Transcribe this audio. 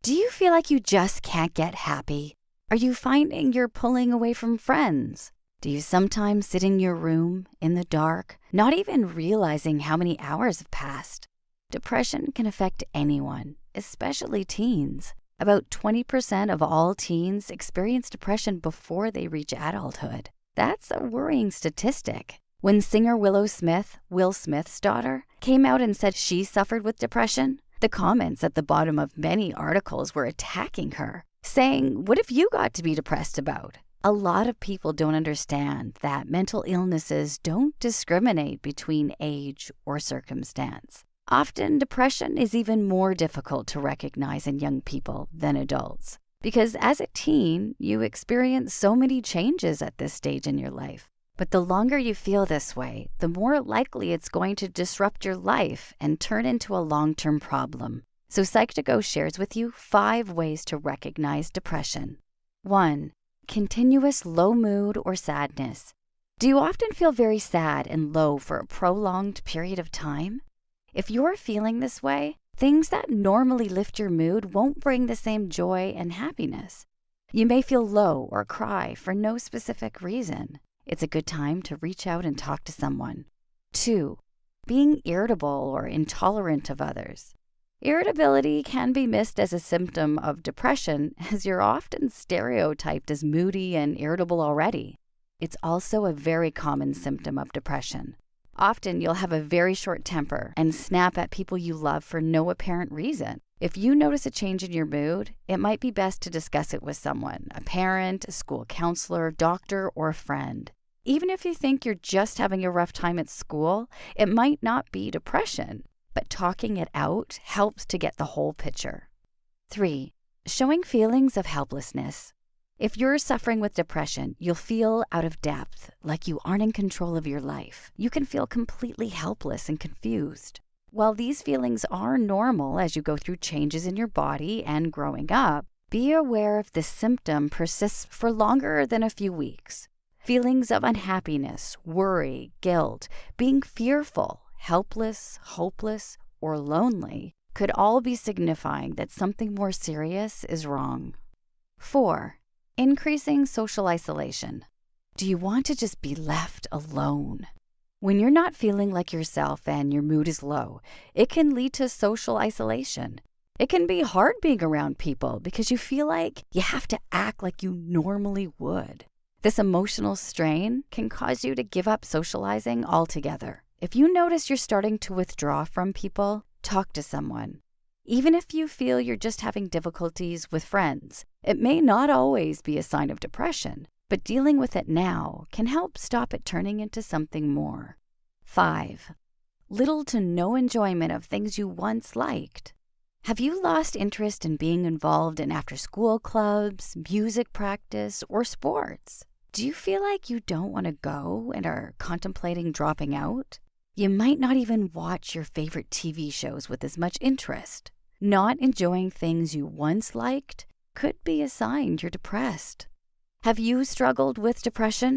Do you feel like you just can't get happy? Are you finding you're pulling away from friends? Do you sometimes sit in your room, in the dark, not even realizing how many hours have passed? Depression can affect anyone, especially teens. About 20% of all teens experience depression before they reach adulthood. That's a worrying statistic. When singer Willow Smith, Will Smith's daughter, came out and said she suffered with depression, the comments at the bottom of many articles were attacking her, saying, "What have you got to be depressed about?" A lot of people don't understand that mental illnesses don't discriminate between age or circumstance. Often, depression is even more difficult to recognize in young people than adults, because as a teen, you experience so many changes at this stage in your life. But the longer you feel this way, the more likely it's going to disrupt your life and turn into a long-term problem. So Psych2Go shares with you 5 ways to recognize depression. 1. Continuous low mood or sadness. Do you often feel very sad and low for a prolonged period of time? If you're feeling this way, things that normally lift your mood won't bring the same joy and happiness. You may feel low or cry for no specific reason. It's a good time to reach out and talk to someone. 2. Being irritable or intolerant of others. Irritability can be missed as a symptom of depression, as you're often stereotyped as moody and irritable already. It's also a very common symptom of depression. Often you'll have a very short temper and snap at people you love for no apparent reason. If you notice a change in your mood, it might be best to discuss it with someone, a parent, a school counselor, doctor, or a friend. Even if you think you're just having a rough time at school, it might not be depression, but talking it out helps to get the whole picture. 3. Showing feelings of helplessness. If you're suffering with depression, you'll feel out of depth, like you aren't in control of your life. You can feel completely helpless and confused. While these feelings are normal as you go through changes in your body and growing up, be aware if this symptom persists for longer than a few weeks. Feelings of unhappiness, worry, guilt, being fearful, helpless, hopeless, or lonely could all be signifying that something more serious is wrong. 4. Increasing social isolation. Do you want to just be left alone? When you're not feeling like yourself and your mood is low, it can lead to social isolation. It can be hard being around people because you feel like you have to act like you normally would. This emotional strain can cause you to give up socializing altogether. If you notice you're starting to withdraw from people, talk to someone. Even if you feel you're just having difficulties with friends, it may not always be a sign of depression, but dealing with it now can help stop it turning into something more. 5. Little to no enjoyment of things you once liked. Have you lost interest in being involved in after-school clubs, music practice, or sports? Do you feel like you don't want to go and are contemplating dropping out? You might not even watch your favorite TV shows with as much interest. Not enjoying things you once liked could be a sign you're depressed. Have you struggled with depression?